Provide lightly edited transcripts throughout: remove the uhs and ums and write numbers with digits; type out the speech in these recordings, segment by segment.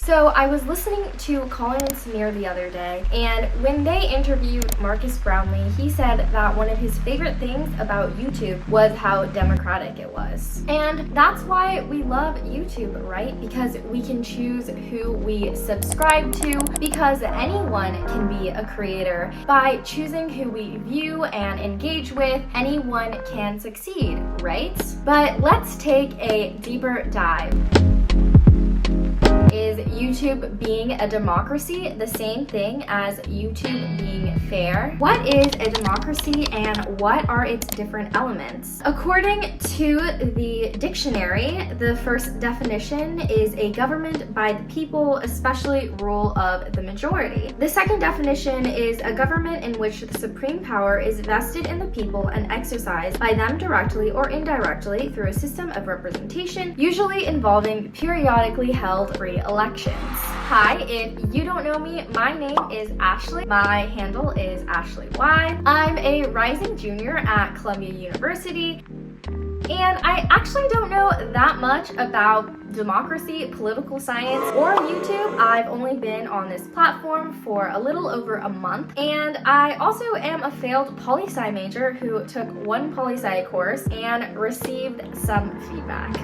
So I was listening to Colin and Samir the other day, and when they interviewed Marcus Brownlee, he said that one of his favorite things about YouTube was how democratic it was. And that's why we love YouTube, right? Because we can choose who we subscribe to, because anyone can be a creator. By choosing who we view and engage with, anyone can succeed, right? But let's take a deeper dive. Is YouTube being a democracy the same thing as YouTube being fair? What is a democracy and what are its different elements? According to the dictionary, the first definition is a government by the people, especially rule of the majority. The second definition is a government in which the supreme power is vested in the people and exercised by them directly or indirectly through a system of representation, usually involving periodically held free elections. Hi, if you don't know me, my name is Ashley. My handle is Ashley Y. I'm a rising junior at Columbia University, and I actually don't know that much about democracy, political science, or YouTube. I've only been on this platform for a little over a month, and I also am a failed poli-sci major who took one poli-sci course and received some feedback.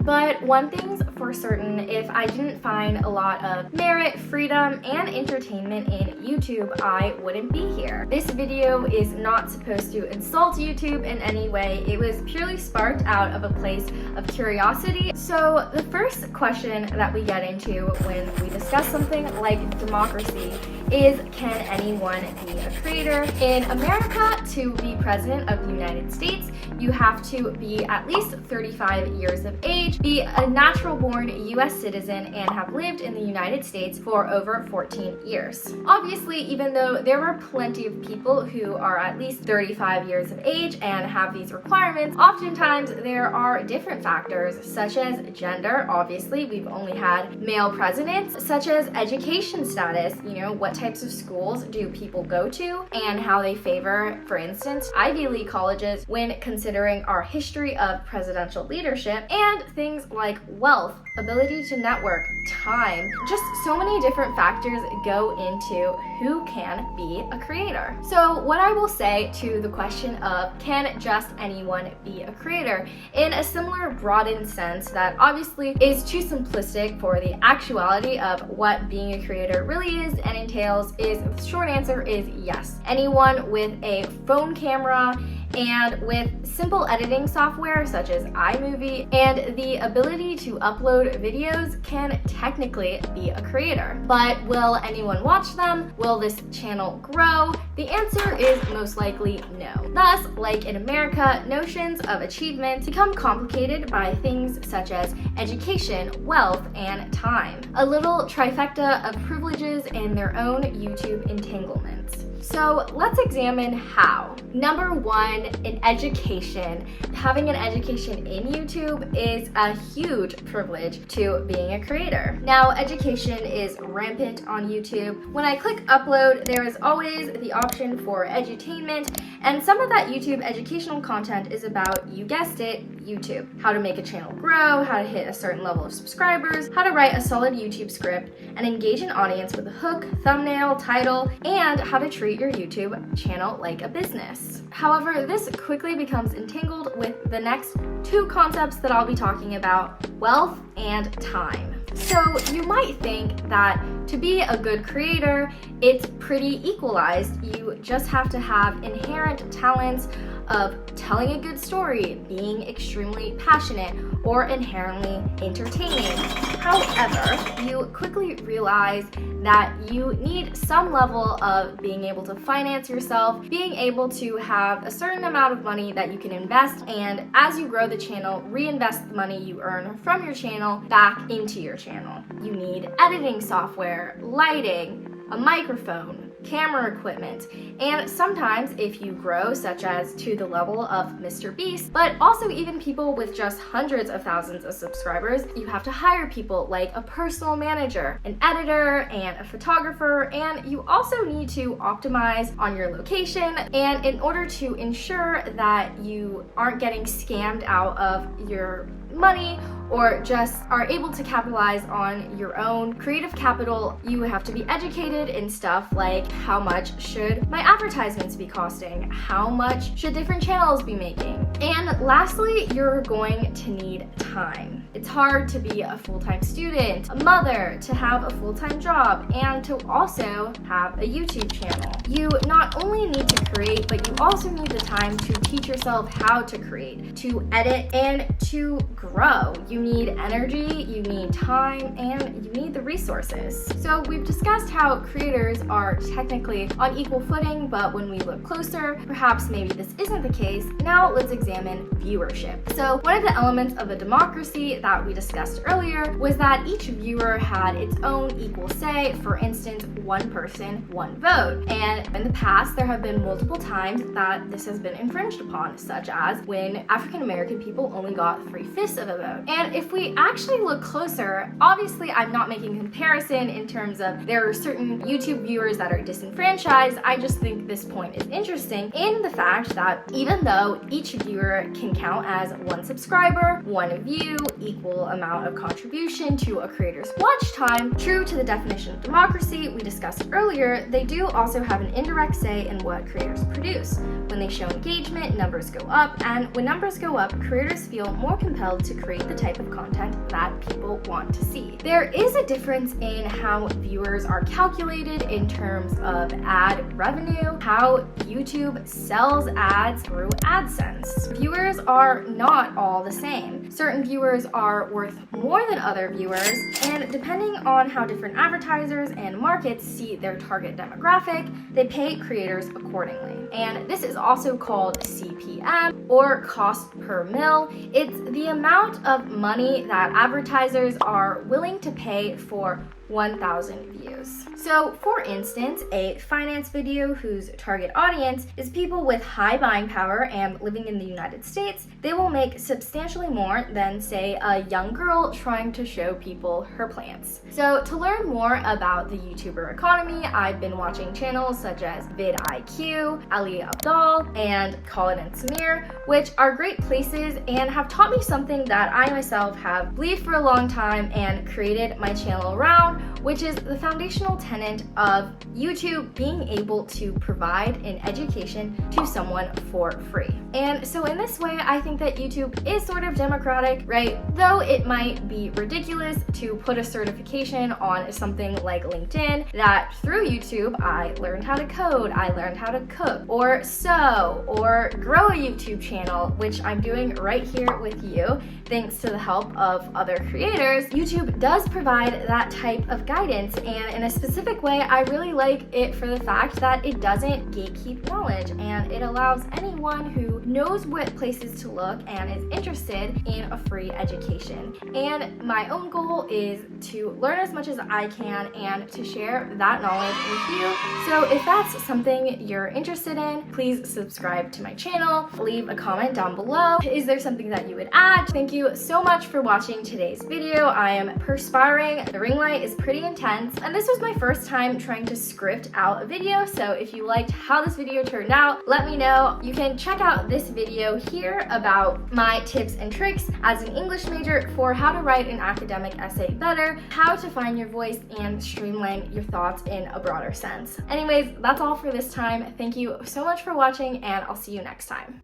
But one thing's for certain, if I didn't find a lot of merit, freedom, and entertainment in YouTube, I wouldn't be here. This video is not supposed to insult YouTube in any way. It was purely sparked out of a place of curiosity. So the first question that we get into when we discuss something like democracy is, can anyone be a creator? In America, to be president of the United States, you have to be at least 35 years of age, be a natural-born US citizen, and have lived in the United States for over 14 years. Obviously, even though there are plenty of people who are at least 35 years of age and have these requirements, oftentimes there are different factors such as gender. Obviously, we've only had male presidents, such as education status, what types of schools do people go to and how they favor, for instance, Ivy League colleges when considering our history of presidential leadership, and things like wealth, ability to network, time. Just so many different factors go into who can be a creator. So what I will say to the question of, can just anyone be a creator, in a similar broadened sense that obviously is too simplistic for the actuality of what being a creator really is and entails, is the short answer is yes. Anyone with a phone camera and with simple editing software such as iMovie and the ability to upload videos can technically be a creator. But will anyone watch them? Will this channel grow? The answer is most likely no. Thus, like in America, notions of achievement become complicated by things such as education, wealth, and time. A little trifecta of privileges and their own YouTube entanglements. So let's examine how. Number one, in education. Having an education in YouTube is a huge privilege to being a creator. Now, education is rampant on YouTube. When I click upload, there is always the option for edutainment, and some of that YouTube educational content is about, you guessed it, YouTube. How to make a channel grow, how to hit a certain level of subscribers, how to write a solid YouTube script, and engage an audience with a hook, thumbnail, title, and how to treat your YouTube channel like a business. However, this quickly becomes entangled with the next two concepts that I'll be talking about, wealth and time. So you might think that to be a good creator, it's pretty equalized. You just have to have inherent talents of telling a good story, being extremely passionate, or inherently entertaining. However, you quickly realize that you need some level of being able to finance yourself, being able to have a certain amount of money that you can invest, and as you grow the channel, reinvest the money you earn from your channel back into your channel. You need editing software, lighting, a microphone, camera equipment, and sometimes if you grow, such as to the level of Mr. Beast, but also even people with just hundreds of thousands of subscribers, you have to hire people like a personal manager, an editor, and a photographer, and you also need to optimize on your location, and in order to ensure that you aren't getting scammed out of your money or just are able to capitalize on your own creative capital, you have to be educated in stuff like how much should my advertisements be costing? How much should different channels be making? And lastly, you're going to need time. It's hard to be a full-time student, a mother, to have a full-time job, and to also have a YouTube channel. You not only need to create, but you also need the time to teach yourself how to create, to edit, and to grow. You need energy, you need time, and you need the resources. So we've discussed how creators are technically on equal footing, but when we look closer, perhaps maybe this isn't the case. Now let's examine viewership. So one of the elements of a democracy that we discussed earlier was that each viewer had its own equal say. For instance, one person, one vote. And in the past, there have been multiple times that this has been infringed upon, such as when African American people only got 3/5 of a vote. And if we actually look closer, obviously I'm not making a comparison in terms of there are certain YouTube viewers that are disenfranchised. I just think this point is interesting in the fact that even though each viewer can count as one subscriber, one view, equal amount of contribution to a creator's watch time, true to the definition of democracy we discussed earlier, they do also have an indirect say in what creators produce. When they show engagement, numbers go up, and when numbers go up, creators feel more compelled to create the type of content that people want to see. There is a difference in how viewers are calculated in terms of ad revenue, how YouTube sells ads through AdSense. Viewers are not all the same. Certain viewers are worth more than other viewers, and depending on how different advertisers and markets see their target demographic, they pay creators accordingly. And this is also called CPM, or cost per mil. It's the amount of money that advertisers are willing to pay for 1,000 views. So for instance, a finance video whose target audience is people with high buying power and living in the United States, they will make substantially more than, say, a young girl trying to show people her plants. So to learn more about the YouTuber economy, I've been watching channels such as vidIQ, Ali Abdaal, and Colin and Samir, which are great places and have taught me something that I myself have believed for a long time and created my channel around, which is the foundational tenet of YouTube being able to provide an education to someone for free. And so in this way, I think that YouTube is sort of democratic, right? Though it might be ridiculous to put a certification on something like LinkedIn that through YouTube, I learned how to code, I learned how to cook, or sew, or grow a YouTube channel, which I'm doing right here with you, thanks to the help of other creators. YouTube does provide that type of guidance, and in a specific way, I really like it for the fact that it doesn't gatekeep knowledge, and it allows anyone who knows what places to look and is interested in a free education. And my own goal is to learn as much as I can and to share that knowledge with you. So if that's something you're interested in, please subscribe to my channel, leave a comment down below. Is there something that you would add? Thank you so much for watching today's video. I am perspiring, the ring light is pretty intense, and this was my first time trying to script out a video, so if you liked how this video turned out, let me know. You can check out this video here about my tips and tricks as an English major for how to write an academic essay better, how to find your voice, and streamline your thoughts in a broader sense. Anyways, that's all for this time. Thank you so much for watching, and I'll see you next time.